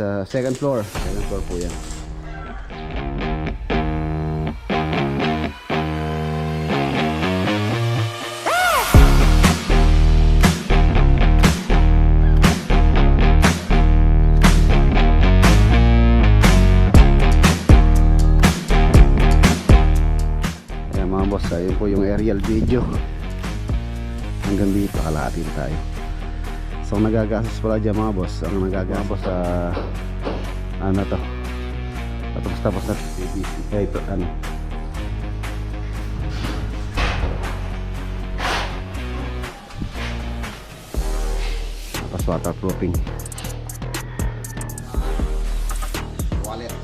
Sa second floor po yan. Ayan mga boss, ayun po yung aerial video. Hanggang dito, kalahati na tayo. So nagagastos pala dyan mga boss. Ang nagagastos sa ano to, tapos na BBC. Kaya ito ano, tapos waterproofing. Wallet.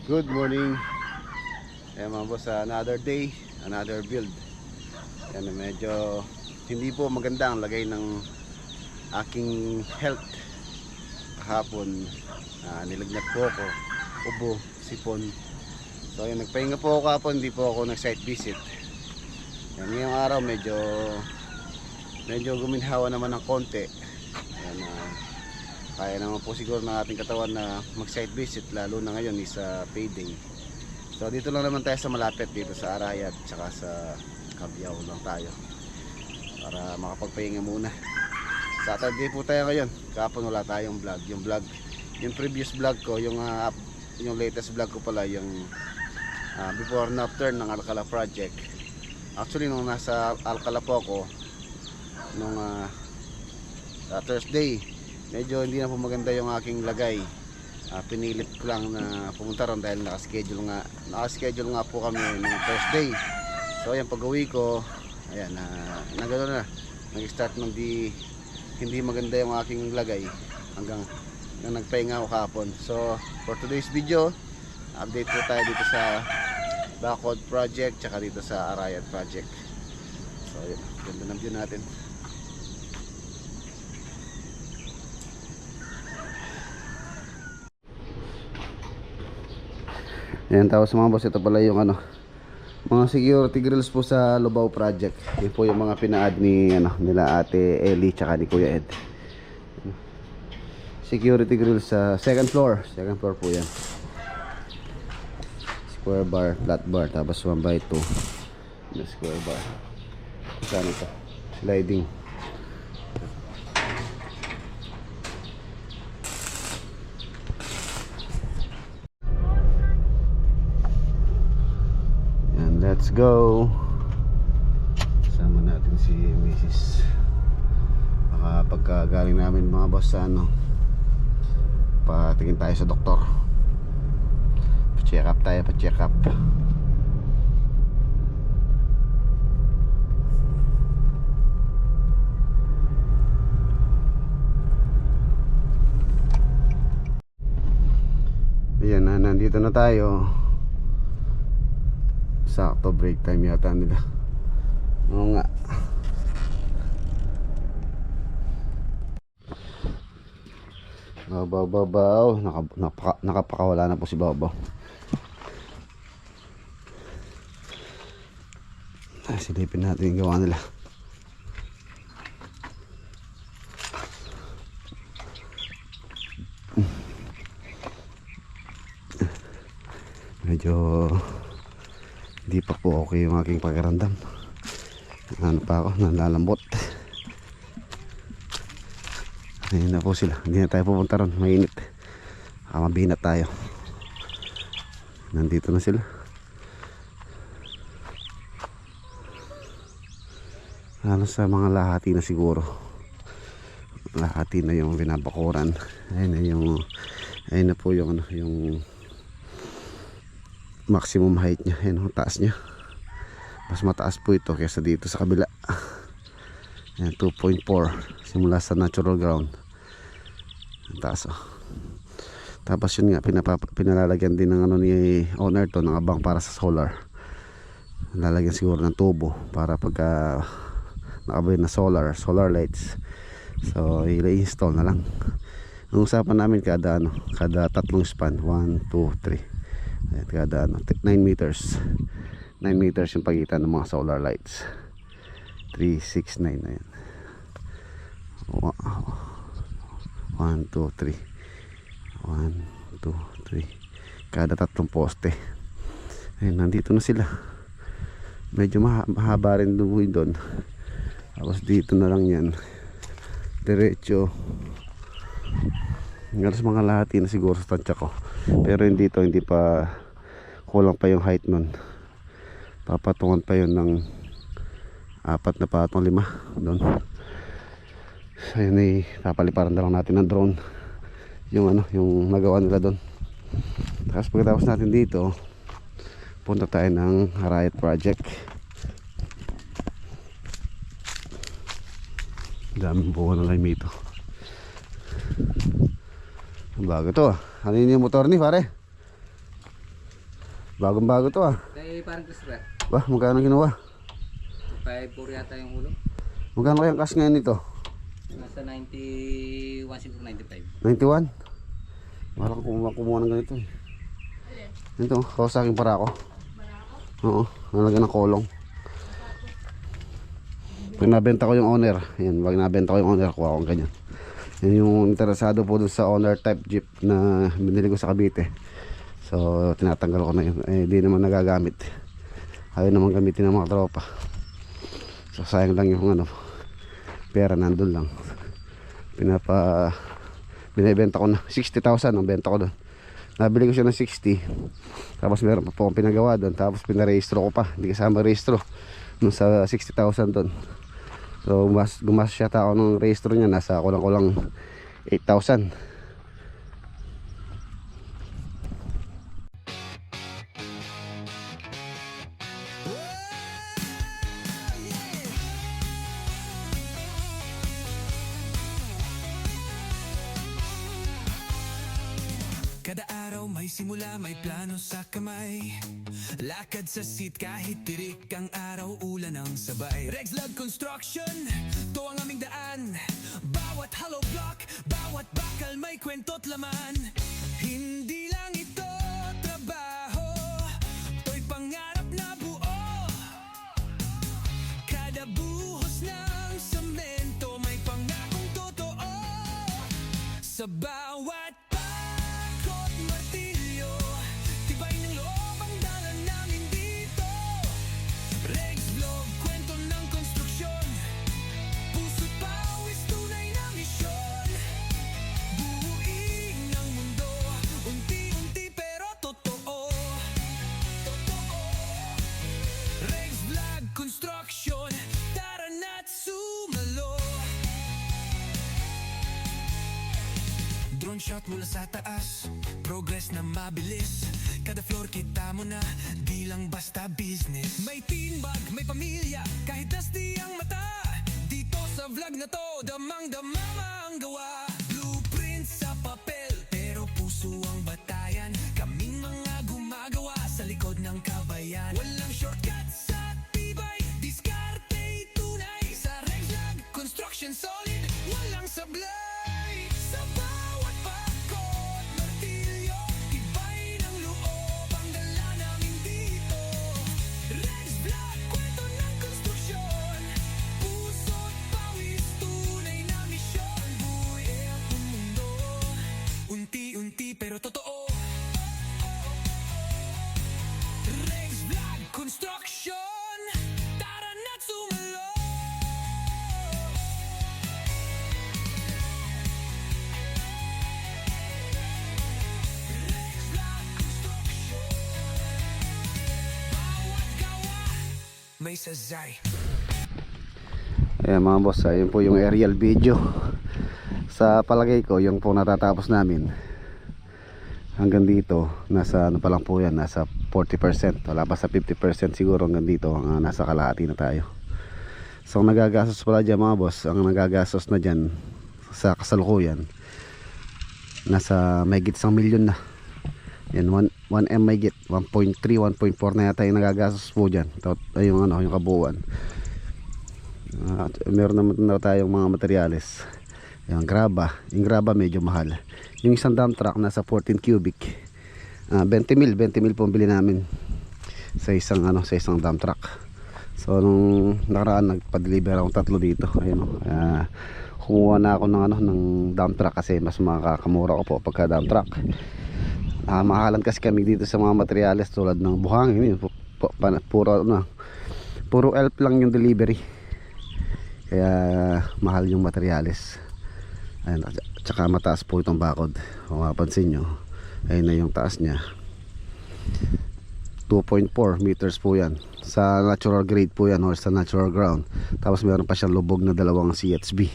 Good morning. Ayan mga boss, another day, another build. Ayan, medyo hindi po maganda ang lagay ng aking health kahapon. Nilagnat po ako, ubo, sipon. So ayan, nagpahinga po ako kahapon, hindi po ako nag-site visit. Ayan, ngayong araw medyo guminhawa naman ng konti. Ayan, kaya naman po siguro ng ating katawan na mag-site visit, lalo na ngayon is payday. So dito lang naman tayo sa malapit, dito sa Arayat tsaka sa Cabiao lang tayo para makapagpahinga muna. Saturday po tayo ngayon. Kahapon wala tayong vlog. Yung previous vlog ko, yung latest vlog ko pala, yung before and after ng Alcala project. Actually nung nasa Alcala po ako nung Thursday, medyo hindi na po maganda yung aking lagay. Pinilit ko lang na pumunta ron dahil naka-schedule nga po kami ng Thursday. So ayan, pag-uwi ko, ayan, nagano na, nag-start ng hindi maganda yung aking lagay hanggang nagpahinga ako kahapon. So for today's video, update po tayo dito sa Bacolod project tsaka dito sa Arayat project. So ayan, ganda ng view natin. Ayan, tapos mga boss, ito pala yung mga security grills po sa Lubao project. Yan po yung mga pina-add nila Ate Ellie tsaka ni Kuya Ed. Security grills sa second floor po yan. Square bar, flat bar, tapos 1x2 na square bar. Saan ito? Sliding. Let's go. Sama natin si Mrs. Baka pagkagaling namin mga boss sa patingin tayo sa doktor. Pa-check up tayo, pa-check up. Ayan na, nandito na tayo. Sakto, break time yata nila. Oo nga. Babaw. Nakapakawala na po si Babaw. Silipin natin yung gawa nila. Medyo hindi pa po okay yung aking pakiramdam. Ano pa ako, nalalambot. Ayun na po sila. Hindi na tayo pupunta ron, mainit. Mabinat tayo. Nandito na sila. Sa mga lahati na siguro. Lahati na yung binabakuran. Ayun na po yung maximum height niya. Ayan, taas niya. Mas mataas po ito kaysa dito sa kabila. Ayan, 2.4 simula sa natural ground. Ang taas, oh. Tapos yun nga, pinalalagyan din ng ano ni owner to, ng abang para sa solar. Lalagyan siguro ng tubo para pagka nakabili na solar lights, so i-install na lang. Ang usapan namin kada tatlong span, 1, 2, 3. Ayan, kada 9 meters. 9 meters yung pagitan ng mga solar lights. 3, 6, 9 na yan. 1, 2, 3. 1, 2, 3. Kada tatlong poste. Ayun, nandito na sila. Medyo mahaba rin doon. Tapos dito na lang yan, diretso. Ngayon mga lahati na siguro sa tansya ko. Pero yung dito, hindi pa, kulang pa yung height nun. Papatungan pa yun ng 4 na patong 5 doon. So yun ay papaliparan na lang natin ng drone yung yung nagawa nila doon. Tapos pagkatapos natin dito, punta tayo ng Arayat project. Daming buo ng lime ito. Bago to ah. Ano yun yung motor ni pare? Bagong bago to ah. Kaya parang Christopher. Bah, magkano ginawa? 5-4 yata yung ulo. Magkano kayang cash ngayon nito? Nasa 91 siguro 95. 91? Parang kumuha ng ganito eh. Ito, kawasaking para ako. Oo, nalagyan ng kolong. Pag nabenta ko yung owner, yan, pag nabenta ko yung owner, kuha akong ganyan. Yan yung interesado po dun sa owner type jeep na binili ko sa Cavite. So tinatanggal ko na yun. Eh di naman nagagamit. Ayaw naman gamitin ng mga tropa. So sayang lang yung pera nandun lang. Binibenta ko na 60,000 ang benta ko doon. Nabili ko siya ng 60. Tapos meron pa po akong pinagawa doon. Tapos pinarehistro ko pa. Hindi kasama rehistro nung sa 60,000 doon. So gumas siya ako ng rehistro niya. Nasa kulang 8,000. Kada araw may simula, may plano sa kamay. Lakad sa seat kahit tirik ang araw, ulan ang sabay. Rexlab Construction, to ang aming daan. Bawat hollow block, bawat bakal may kwento't laman. Hindi lang ito trabaho, to'y pangarap na buo. Kada buhos ng semento may pangakong totoo. Sa bawat martilyo, tibay ng loob ang dala namin dito. Rexlab, kwento ng konstruksyon, puso't pawis, tunay na misyon. Buuin ang mundo, unti-unti pero totoo. Rexlab Construction, tara na't sumalo. Drone shot mula sa taas, progress na mabilis. Kada floor kita mo na, di lang basta business. May teambag, may pamilya, kahit dusty ang mata. Dito sa vlog na to, damang-dama ang gawa. Blueprint sa papel, pero puso ang batayan. Kaming mga gumagawa sa likod ng kabayan. Walang shortcut sa tibay, diskarte tunay. Sa Rexlab Construction solid, walang sablay. Sa bawat bakod, martilyo, tibay ng loob ang dala namin dito. Rexlab, kwento ng konstruksyon, puso't pawis, tunay na misyon. Buhay ang mundo, unti-unti pero totoo. Rexlab Construction, tara na't sumalo. May sazay. Ayan mga boss, ayun po yung aerial video. Sa palagay ko, yung po natatapos namin hanggang dito, nasa pa lang po yan, nasa 40%, wala pa sa 50% siguro. Hanggang dito, nasa kalahati na tayo. So ang nagagastos pala dyan mga boss, ang nagagastos na dyan sa kasalukuyan Nasa mahigit 1,000,000 na. Yan, 1M mahigit, 1.3, 1.4 na yata yung nagagastos po dyan. Yung ano, yung kabuuan. Meron naman na tayong mga materyales. Yung graba medyo mahal. Yung isang dump truck nasa 14 cubic. 20 mil po ang bili namin sa isang dump truck. So nung nakaraan nagpa-deliver ako 3 dito. Ayun, kumuha na ako ng dump truck kasi mas makakamura ko po pagka dump truck. Mahalan kasi kami dito sa mga materyales tulad ng buhangin. Puro elf lang yung delivery. Kaya mahal yung materyales. Ayun, tsaka mataas po itong bakod. Kung mapansin nyo, ayun na yung taas nya. 2.4 meters po yan. Sa natural grade po yan or sa natural ground. Tapos meron pa siyang lubog na 2 CHB.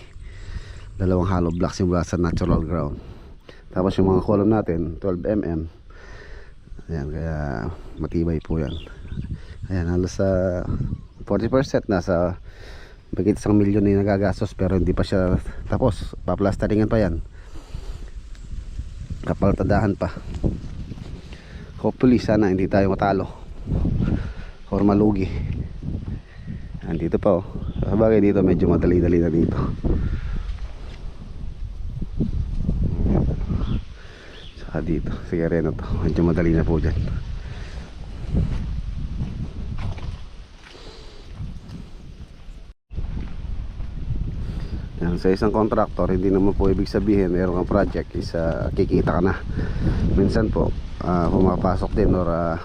2 hollow blocks yung mula sa natural ground. Tapos yung mga column natin 12mm. Ayan, kaya matibay po yan. Ayan, halos sa 40% nasa bagit 1,000,000 na yung nagagastos, pero hindi pa siya tapos. Paplasteringan pa yan, kapaltadahan pa. Hopefully sana hindi tayo matalo or malugi. Andito pa sabagay dito medyo madali-dali na dito. Dito sa area na to medyo madali na po dyan. Yan, sa isang contractor hindi naman po ibig sabihin meron kang project is kikita ka na. Minsan po pumapasok din or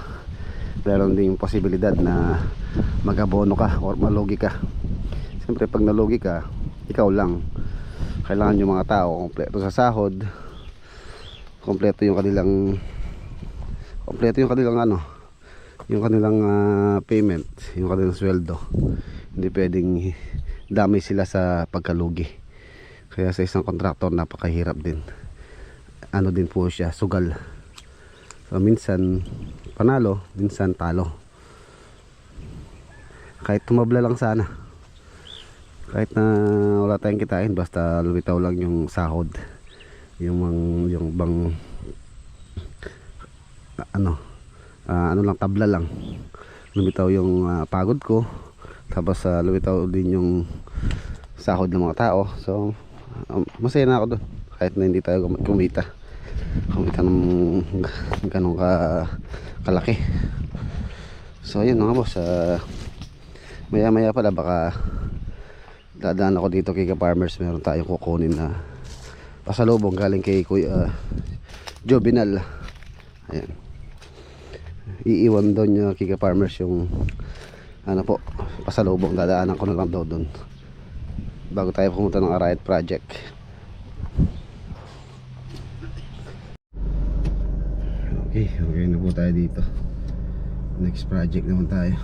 meron din yung posibilidad na mag-abono ka or malugi ka. Siyempre pag nalugi ka, ikaw lang. Kailangan yung mga tao kompleto sa sahod, kompleto yung kanilang payment, yung kanilang sweldo. Hindi pwedeng damay sila sa pagkalugi. Kaya sa isang contractor napakahirap din. Din po siya, sugal. So minsan panalo, minsan talo. Kahit tumabla lang sana, kahit na wala tayong kitain, basta lumitaw lang yung sahod, yung bang lang, tabla lang, lumitaw yung pagod ko, tapos lumitaw din yung sahod ng mga tao. So masaya na ako doon kahit na hindi tayo kumita ng ganun kalaki. So ayun mga boss, maya maya pala baka dadaan ako dito kay Farmers. Meron tayong kukunin na pasalubong galing kay Kuya Jovinal. Ayan, iiwan doon niya kay Farmers yung pasalubong. Dadaanan ko na lang daw doon bago tayo pumunta ng Arayat project. Okay na po tayo dito. Next project naman tayo.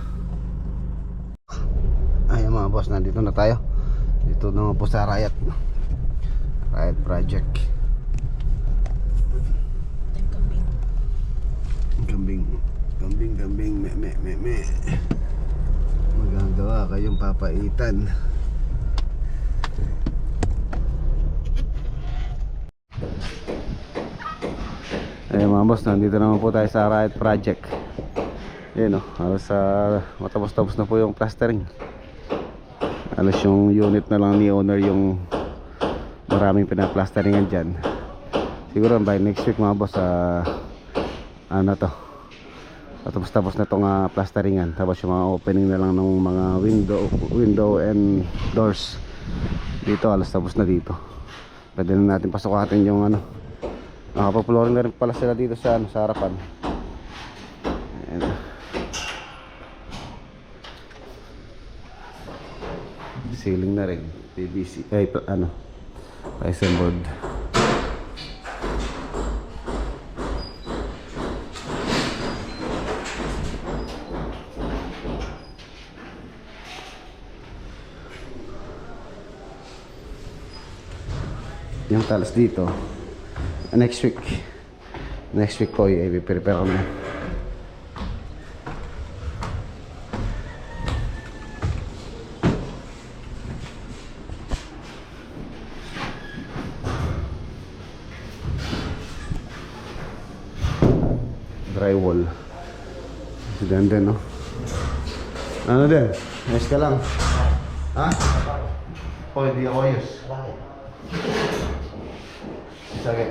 Ayan mga boss, nandito na tayo. Dito naman po sa Arayat project. Kambing me. Magagawa kayong papaitan. Ayan mga boss, nandito naman po tayo sa Arayat project. Ayan halos matapos na po yung plastering. Halos yung unit na lang ni owner yung maraming pinaplasteringan dyan. Siguro by next week mga boss, tapos na itong plasteringan. Tapos yung mga opening na lang ng mga window and doors dito, halos tapos na dito. Pwede na natin pasukatin yung nakapag-flooring na rin pala sila dito sa harapan. Ayan. Ceiling na rin, PVC Tyson board. Yung talas dito next week po i-prepare ko na. drywall. Si Denden, no? Ano din? Ayos ka lang? Ha? O, hindi ako ayos. Bakit? Sakit.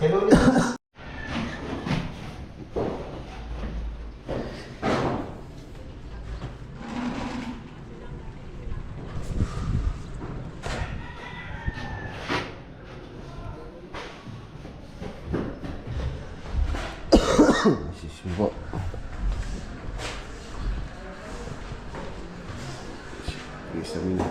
Hello. Excuse me po. Isa muna.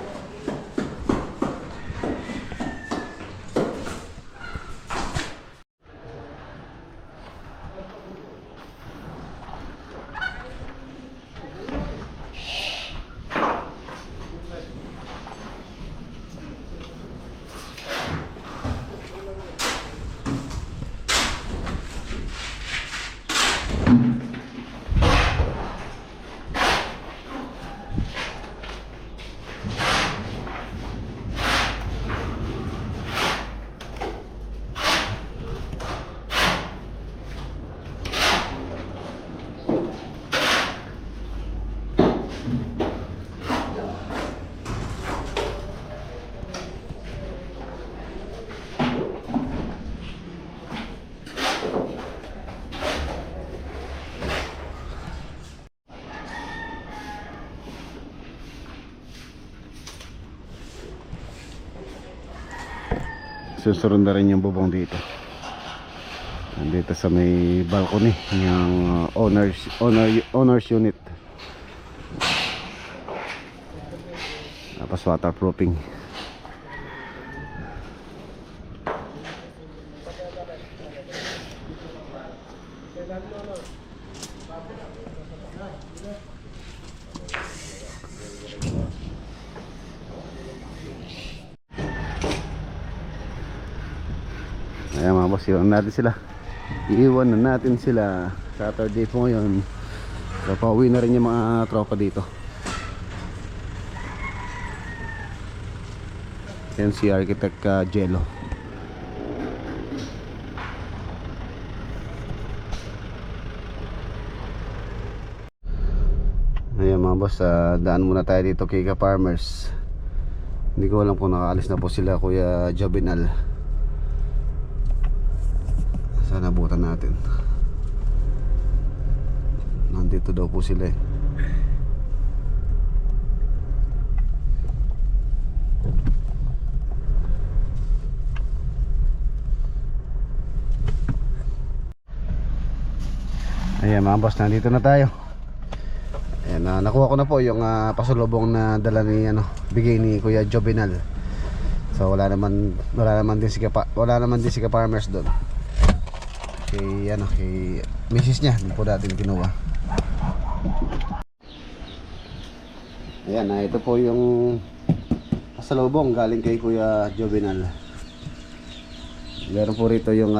Susunod na rin yung bubong dito. Dito sa may balcony yung owner's unit. Tapos waterproofing. Ayan mga boss, iwan natin sila. Iiwan na natin sila. Saturday po ngayon. So pauwi na rin yung mga tropa dito. Yan si Architect Jello. Ayan mga boss, daan muna tayo dito kay Ka Farmers. Hindi ko alam kung nakaalis na po sila Kuya Jovinal. Sana abutan natin. Nandito daw po sila eh. Ayan mga boss, nandito na tayo. Ayan, nakuha ko na po yung pasulubong na dala ni bigay ni Kuya Jovinal. So wala naman din si Ka Farmers doon. Kay misis niya, hindi po natin kinuha. Ayan, ito po yung pasalubong galing kay Kuya Jovinal. Meron po rito yung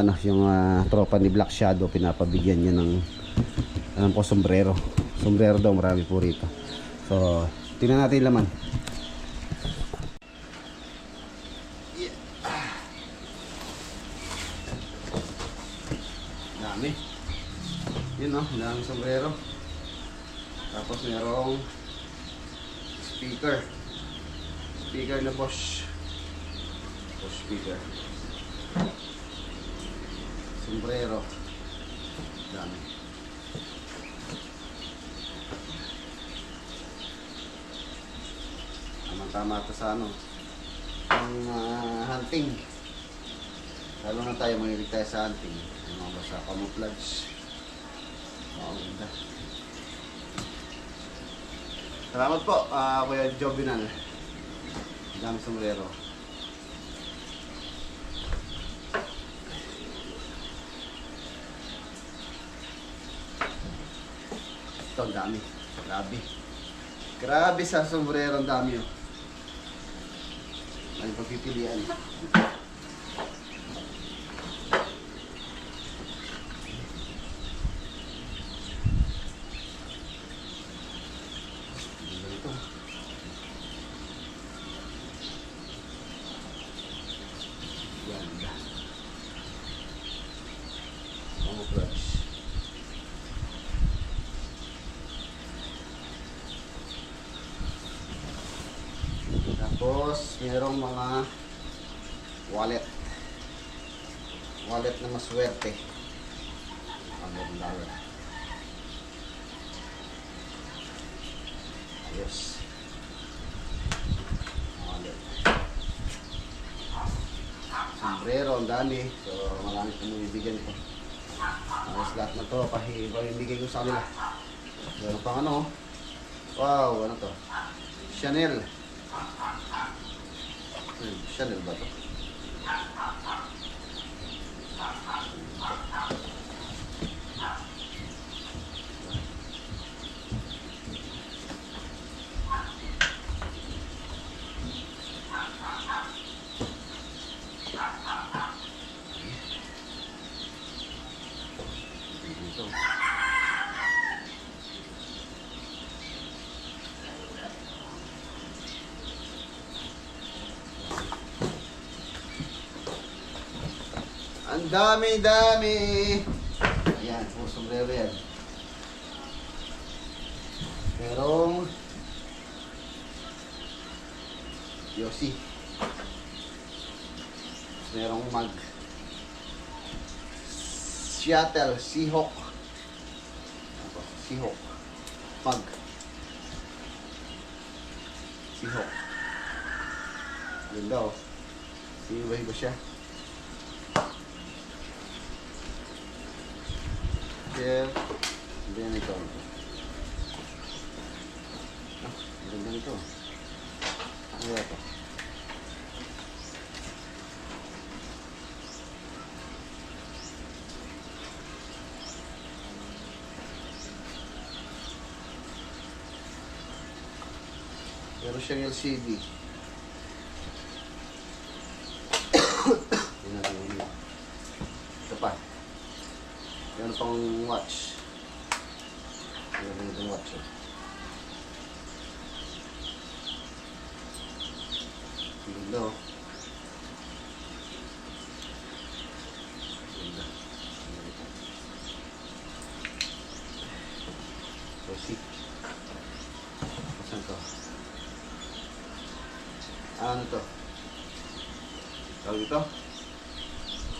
tropa ni Black Shadow, pinapabigyan niya ng sombrero. Sombrero daw, marami po rito. So, tingnan natin yung laman. Dami. Yun daming sombrero. Tapos merong speaker na Bosch speaker, sombrero, dami. Tama ito sa hunting. Lalo na tayo, mahilig tayo sa hunting. Mga basta camouflage. Ganda. Salamat po, Kuya Jovinal. Dami sombrero. Ito, ang dami. Grabe sa sombrero, ang dami oh. May pagpipilian. Tapos, merong mga wallet. Wallet na maswerte. $100. Ayos. Wallet. Sombrero, ang dami. So, marami kong bibigyan ko. Ayos lahat na to. Pahibigay ko sa kanila. Meron pang ano. Wow, ano to? Chanel. Chanel ba to? Dito. Ang dami-dami. Ayan, puro sombrero yan. Merong Yossi. Merong mag Seattle Seahawk. Ako, Seahawk. Mag Seahawk. Ganda oh. Iiba-iba siya. Then ito. Ganda nito. Ano ba ito? Meron siyang LCD. Yan natin ulit. Ito pa. Meron pang watch. Meron itong watch. Ganda oh. Ganda. So, see. Saan to? Ano to? Tawag ito?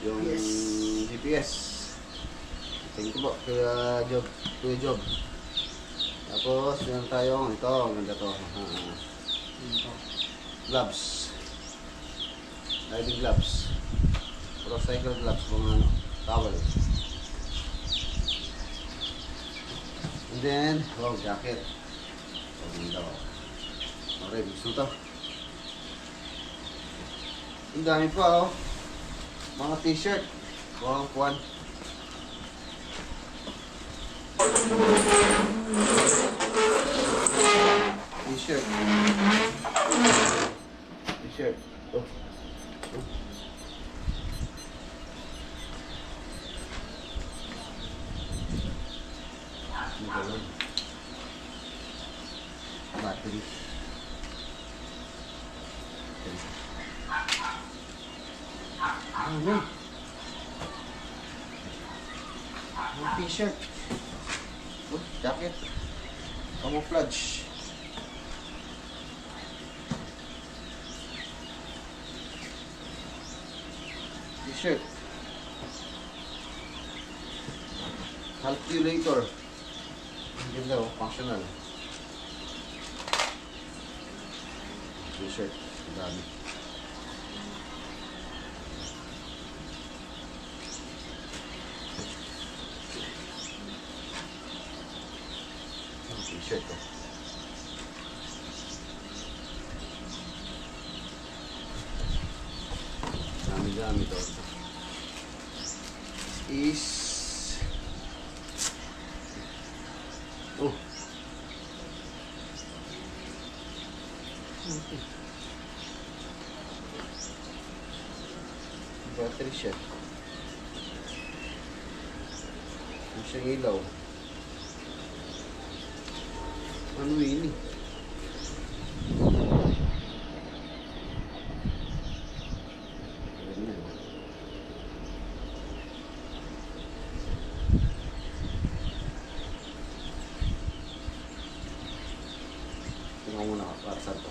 Yung GPS. Thank you po, Kuya Job. Tapos, meron tayong ito. Ganda to. Gloves. Riding gloves. Motorcycle gloves. Mga ano, towel. And then, wow, jacket. Ganda ko. Okay, gusto to. Ang dami pa oh. Mga t-shirt. Wow, kuwan. T-shirt. T-shirt. Oh. Oh. Ano ba yun? Battery. Ano? Ang t-shirt. Oh, jacket. Camouflage. T-shirt. Calculator. Ang ganda oh, functional. T-shirt. Ang dami. T-shirt ko. Dami-dami to. Is oh. Okay. Battery siya. Yung siyang ilaw. Ano yun eh? Tingnan mo na para saan to.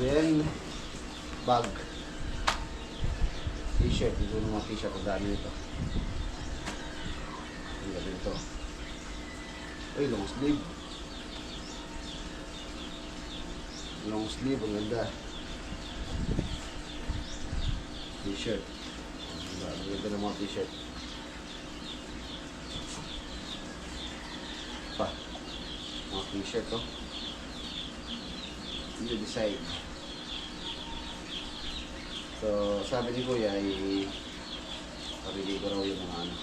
Then, bag. T-shirt. Ito ng mga t-shirt. Ang dami nito. Ang dami nito. Ay, long sleeve. Long sleeve. Ang ganda. T-shirt. Ang ganda ng mga t-shirt. Pa. Mga t-shirt to. Yung design. So, sabi ni Kuya ay pabili ko raw yung mga ano,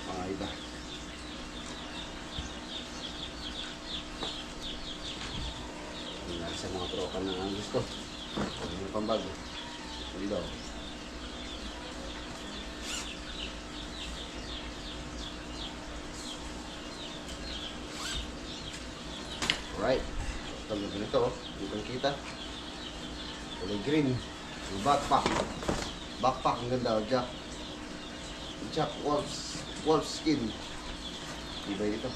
mga iba. Yung sa mga tropa na ang gusto. Yung pambag. Yung daw. Alright. Ito ganito, hindi kang kita. Kulay green. Yung backpack. Backpack, ang ganda. Jack wolf skin. Iba ito.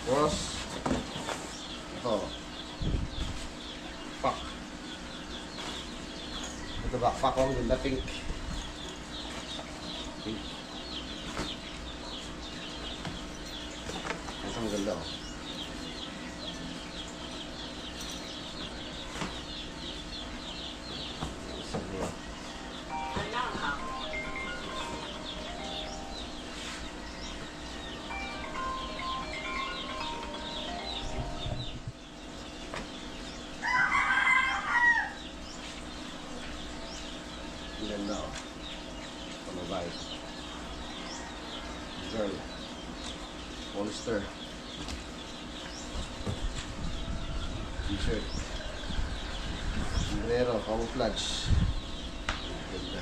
Tapos, ito. Pack. Ito backpack ko, ang ganda pink. Pink. Ito ang ganda, oh. Ang ganda, oh. Pamabay. Girl. Polyester. T-shirt. Sombrero, camouflage. Ang ganda.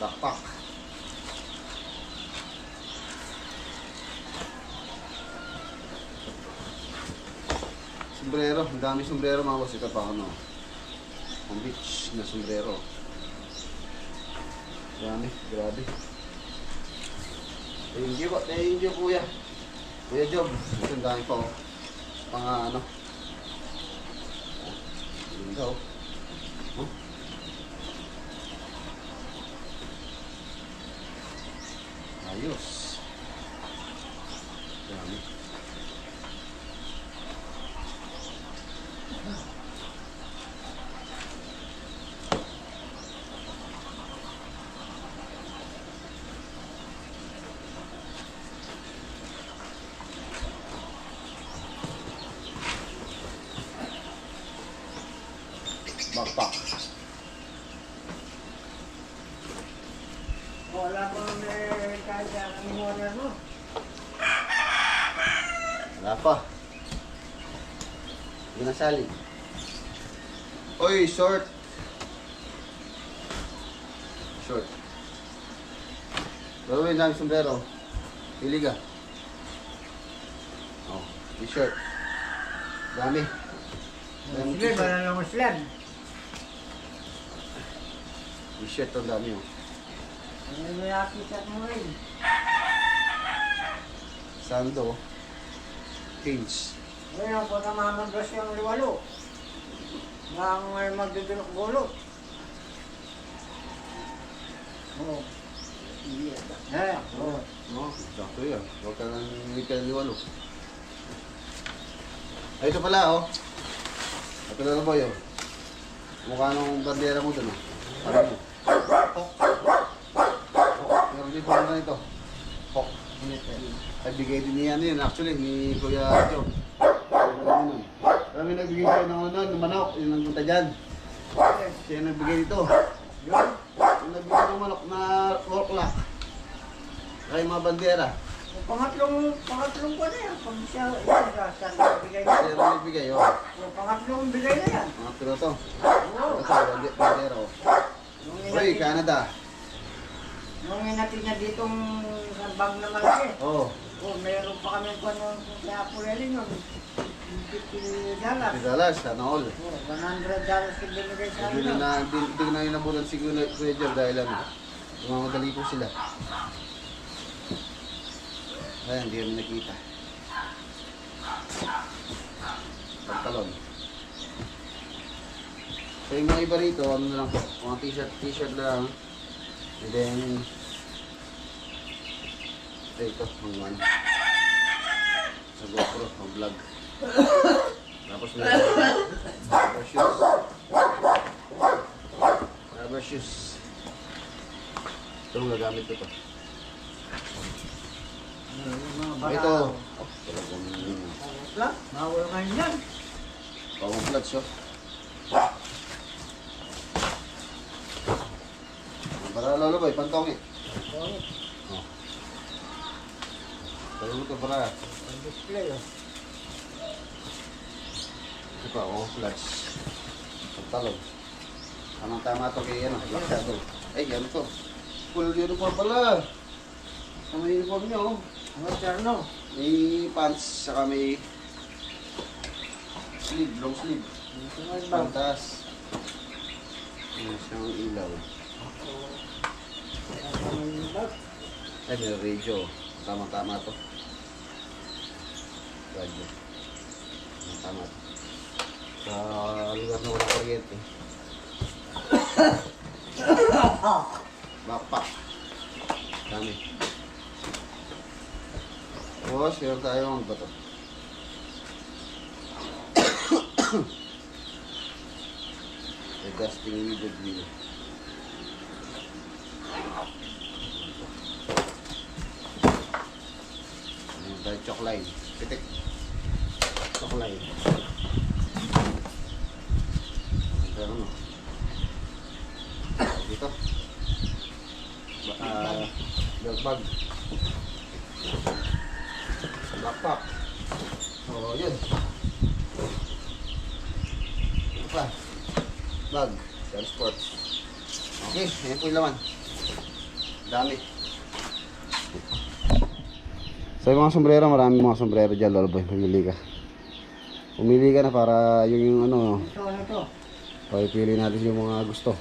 Backpack. Sombrero, ang dami sombrero mga boss. Ito pa ano, ang beach na sombrero. Dami, grabe. Thank you Kuya. Kuya Job, ito ang dami pa oh. Mga ano. Yun daw. Oh. Ayos. Dami. Backpack. Wala pa may kaya ang order mo. Wala pa. Hindi nasali. Oy, short. Short. Gawin lang sombrero. Pili ka. Oh, t-shirt. Dami. Dami Sige, t-shirt. wala lang Muslim. T-shirt ang dami oh. Ano may akita mo rin? Sando. Pins. Ngayon, kung namamagras yung liwalo. Nang may magdudulok gulo. Oo. Oo. No, sakto yan. Huwag ka nang hindi ka liwalo. Ay, ito pala oh. Ito na ba yun? Mukha nung bandera mo dun oh. Parang mo. Meron din parang ganito. Hawk. Ay, bigay din niya yun. Actually, ni Kuya Joe. Kami nagbigay siya ng manok. Yung nagpunta dyan. Siya nagbigay dito. Yun. Yung nagbigay ng manok na worklock. Kaya mga bandera. Yung pangatlong ko na yan. Pag siya, saan nagbigay na? Siya nagbigay, oh. Yung pangatlong bigay na yan. Mga tiro to. Oo. Ito, bandera, oh. Nung Uy, inatid- Canada. Nung inatid niya ditong sa bag na malaki. Oh, Oh, meron pa kami pa nung sa Apurelin yun. $50. $50, sana all. Oh, $100 yung binigay sa Hindi akin. hindi ko na inabunan si Kuya Job dahil ano, mamadali po sila. Ayan, hindi kami nakita. Pagtalon. So yung mga iba rito, ano na lang po, mga t-shirt lang. And then, ito, mga ano, sa GoPro, ang vlog. Tapos meron rubber shoes. Rubber shoes. Ito ang gagamit ko to. Yung mga Ito. bata. Talagang Wala, bawal ngayon yan. pawang flats oh. Para lolo boy, pantong eh. Oh. Tayo mo ito para. Ang display oh. Ito pa, pawang flats. Pagtalog. Tamang-tama ito kay ano, lakado. Ay, ano to? Full uniform pala. Ano yung uniform nyo? Ang terno. May pants, saka may sleeve, long sleeve. Ito nga yung bag. Pantas. Ano siyang ilaw. Ito nga yung bag. Ay, may radio. Tama-tama to. Radio. Tama to. Sa lugar na walang kuryente. Backpack. Dami. Tapos, meron tayo ang bato. The dusting needed wheel. Ano tayo, chalk line. Pitik. Chalk line. Pero ano? Dito. Belt bag. Backpack. So, yun. Ano pa? Bag. Air sports. Okay, ayan po yung laman. Dami. So, yung mga sombrero, maraming mga sombrero dyan, Lolo Boy. Pumili ka. Pumili ka na para yung ano, Ito, ano to? pipili natin yung mga gusto.